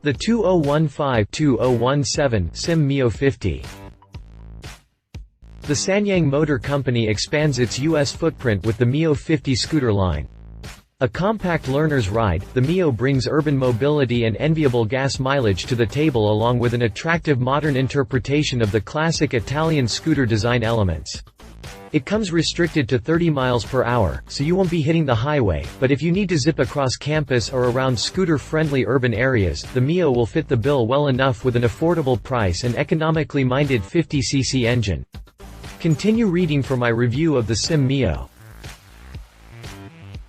The 2015-2017 SYM Mio 50. The Sanyang Motor Company expands its U.S. footprint with the Mio 50 scooter line. A compact learner's ride, the Mio brings urban mobility and enviable gas mileage to the table along with an attractive modern interpretation of the classic Italian scooter design elements. It comes restricted to 30 miles per hour, so you won't be hitting the highway, but if you need to zip across campus or around scooter-friendly urban areas, the Mio will fit the bill well enough with an affordable price and economically minded 50cc engine. Continue reading for my review of the SYM Mio.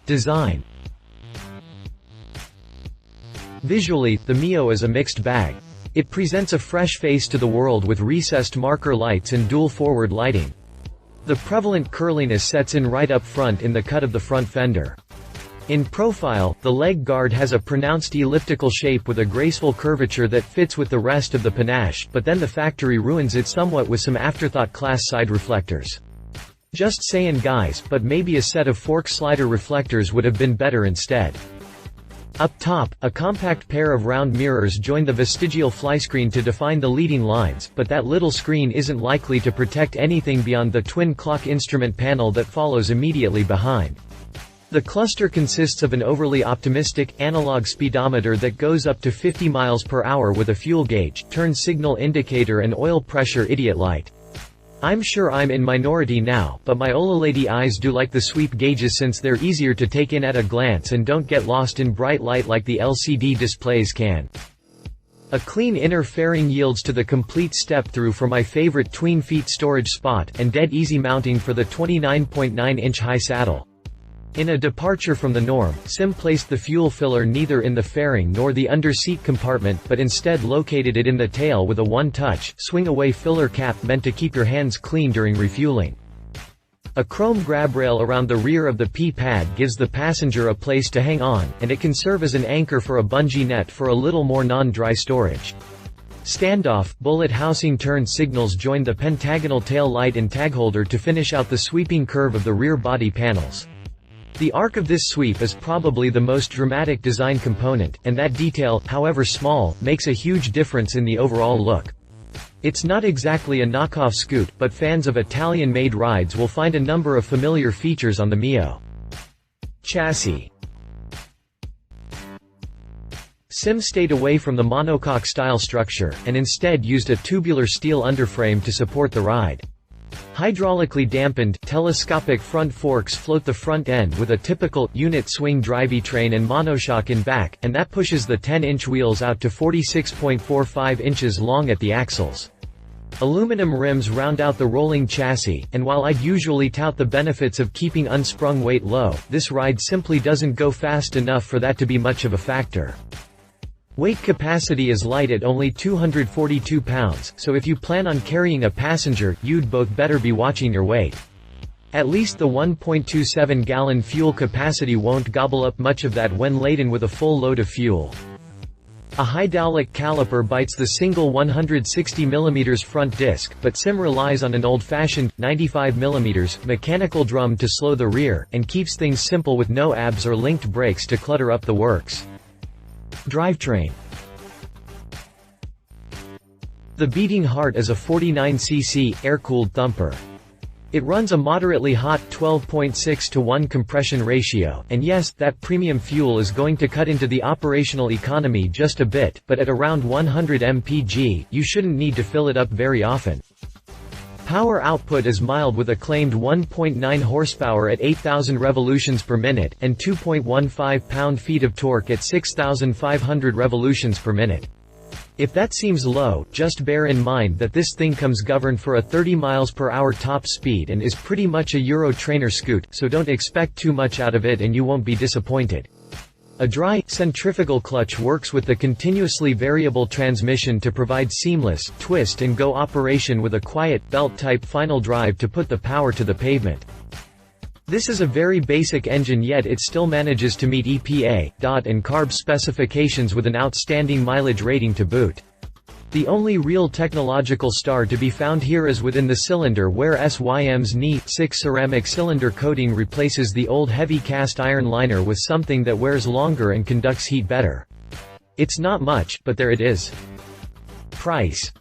Design. Visually, the Mio is a mixed bag. It presents a fresh face to the world with recessed marker lights and dual forward lighting. The prevalent curliness sets in right up front in the cut of the front fender. In profile, the leg guard has a pronounced elliptical shape with a graceful curvature that fits with the rest of the panache, but then the factory ruins it somewhat with some afterthought class side reflectors. Just saying guys, but maybe a set of fork slider reflectors would have been better instead. Up top, a compact pair of round mirrors join the vestigial flyscreen to define the leading lines, but that little screen isn't likely to protect anything beyond the twin clock instrument panel that follows immediately behind. The cluster consists of an overly optimistic, analog speedometer that goes up to 50 miles per hour with a fuel gauge, turn signal indicator and oil pressure idiot light. I'm sure I'm in minority now, but my olalady eyes do like the sweep gauges since they're easier to take in at a glance and don't get lost in bright light like the LCD displays can. A clean inner fairing yields to the complete step-through for my favorite tween feet storage spot, and dead easy mounting for the 29.9-inch high saddle. In a departure from the norm, SYM placed the fuel filler neither in the fairing nor the under-seat compartment but instead located it in the tail with a one-touch, swing-away filler cap meant to keep your hands clean during refueling. A chrome grab rail around the rear of the P-pad gives the passenger a place to hang on, and it can serve as an anchor for a bungee net for a little more non-dry storage. Standoff, bullet housing turn signals join the pentagonal tail light and tag holder to finish out the sweeping curve of the rear body panels. The arc of this sweep is probably the most dramatic design component, and that detail, however small, makes a huge difference in the overall look. It's not exactly a knockoff scoot, but fans of Italian-made rides will find a number of familiar features on the Mio. Chassis. SYM stayed away from the monocoque-style structure, and instead used a tubular steel underframe to support the ride. Hydraulically dampened, telescopic front forks float the front end with a typical, unit swing Drivetrain and monoshock in back, and that pushes the 10-inch wheels out to 46.45 inches long at the axles. Aluminum rims round out the rolling chassis, and while I'd usually tout the benefits of keeping unsprung weight low, this ride simply doesn't go fast enough for that to be much of a factor. Weight capacity is light at only 242 pounds, so if you plan on carrying a passenger, you'd both better be watching your weight. At least the 1.27-gallon fuel capacity won't gobble up much of that when laden with a full load of fuel. A hydraulic caliper bites the single 160mm front disc, but SYM relies on an old-fashioned, 95mm, mechanical drum to slow the rear, and keeps things simple with no ABS or linked brakes to clutter up the works. Drivetrain. The beating heart is a 49cc, air-cooled thumper. It runs a moderately hot 12.6:1 compression ratio, and yes, that premium fuel is going to cut into the operational economy just a bit, but at around 100 mpg, you shouldn't need to fill it up very often. Power output is mild with a claimed 1.9 horsepower at 8,000 revolutions per minute, and 2.15 pound-feet of torque at 6,500 revolutions per minute. If that seems low, just bear in mind that this thing comes governed for a 30 miles per hour top speed and is pretty much a Euro trainer scoot, so don't expect too much out of it and you won't be disappointed. A dry, centrifugal clutch works with the continuously variable transmission to provide seamless, twist-and-go operation with a quiet, belt-type final drive to put the power to the pavement. This is a very basic engine, yet it still manages to meet EPA, DOT and CARB specifications with an outstanding mileage rating to boot. The only real technological star to be found here is within the cylinder, where SYM's Ni-6 ceramic cylinder coating replaces the old heavy cast iron liner with something that wears longer and conducts heat better. It's not much, but there it is. Price.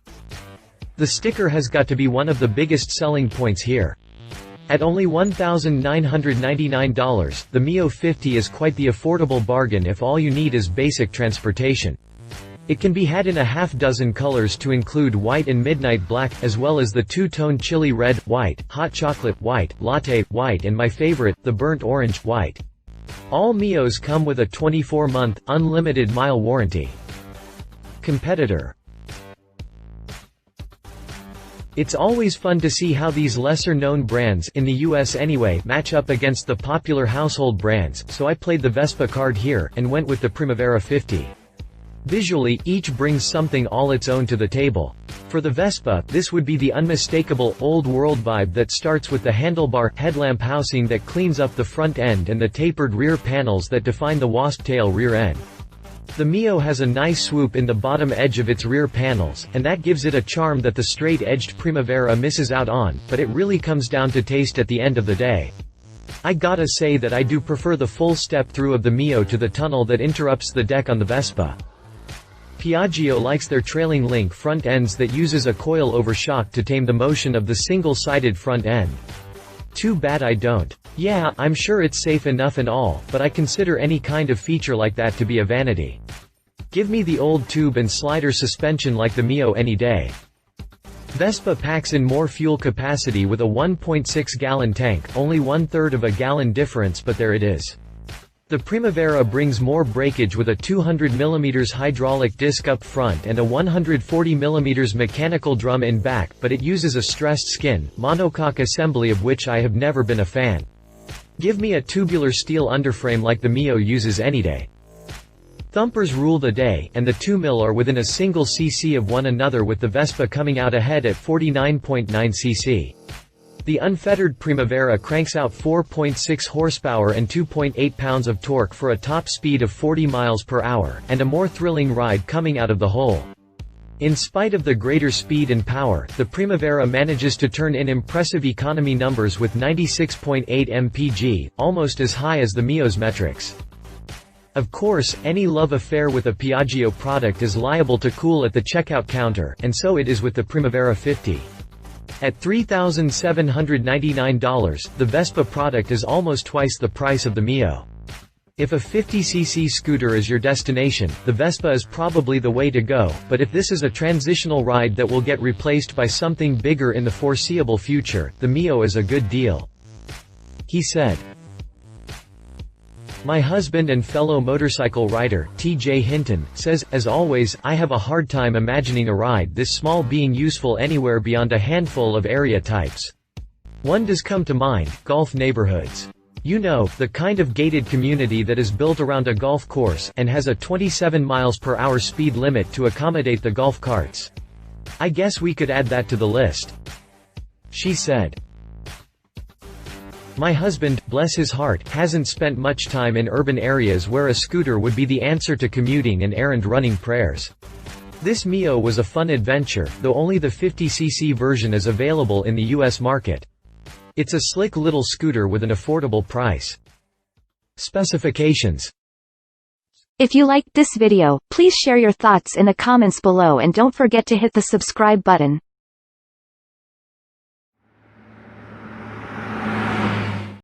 The sticker has got to be one of the biggest selling points here. At only $1,999, the Mio 50 is quite the affordable bargain if all you need is basic transportation. It can be had in a half-dozen colors to include white and midnight black, as well as the two-tone chili red, white, hot chocolate, white, latte, white and my favorite, the burnt orange, white. All Mios come with a 24-month, unlimited mile warranty. Competitor. It's always fun to see how these lesser-known brands, in the US anyway, match up against the popular household brands, so I played the Vespa card here, and went with the Primavera 50. Visually, each brings something all its own to the table. For the Vespa, this would be the unmistakable, old-world vibe that starts with the handlebar, headlamp housing that cleans up the front end and the tapered rear panels that define the wasp-tail rear end. The Mio has a nice swoop in the bottom edge of its rear panels, and that gives it a charm that the straight-edged Primavera misses out on, but it really comes down to taste at the end of the day. I gotta say that I do prefer the full step-through of the Mio to the tunnel that interrupts the deck on the Vespa. Piaggio likes their trailing link front ends that uses a coil-over shock to tame the motion of the single-sided front end. Too bad I don't. Yeah, I'm sure it's safe enough and all, but I consider any kind of feature like that to be a vanity. Give me the old tube and slider suspension like the Mio any day. Vespa packs in more fuel capacity with a 1.6-gallon tank, only 1/3 of a gallon difference, but there it is. The Primavera brings more breakage with a 200mm hydraulic disc up front and a 140mm mechanical drum in back, but it uses a stressed skin, monocoque assembly of which I have never been a fan. Give me a tubular steel underframe like the Mio uses any day. Thumpers rule the day, and the 2mm are within a single cc of one another, with the Vespa coming out ahead at 49.9 cc. The unfettered Primavera cranks out 4.6 horsepower and 2.8 pounds of torque for a top speed of 40 miles per hour, and a more thrilling ride coming out of the hole. In spite of the greater speed and power, the Primavera manages to turn in impressive economy numbers with 96.8 mpg, almost as high as the Mio's metrics. Of course, any love affair with a Piaggio product is liable to cool at the checkout counter, and so it is with the Primavera 50. At $3,799, the Vespa product is almost twice the price of the Mio. If a 50cc scooter is your destination, the Vespa is probably the way to go, but if this is a transitional ride that will get replaced by something bigger in the foreseeable future, the Mio is a good deal. He said. My husband and fellow motorcycle rider, T.J. Hinton, says, as always, I have a hard time imagining a ride this small being useful anywhere beyond a handful of area types. One does come to mind, golf neighborhoods. You know, the kind of gated community that is built around a golf course, and has a 27 miles per hour speed limit to accommodate the golf carts. I guess we could add that to the list. She said. My husband, bless his heart, hasn't spent much time in urban areas where a scooter would be the answer to commuting and errand running prayers. This Mio was a fun adventure, though only the 50cc version is available in the US market. It's a slick little scooter with an affordable price. Specifications. If you liked this video, please share your thoughts in the comments below and don't forget to hit the subscribe button.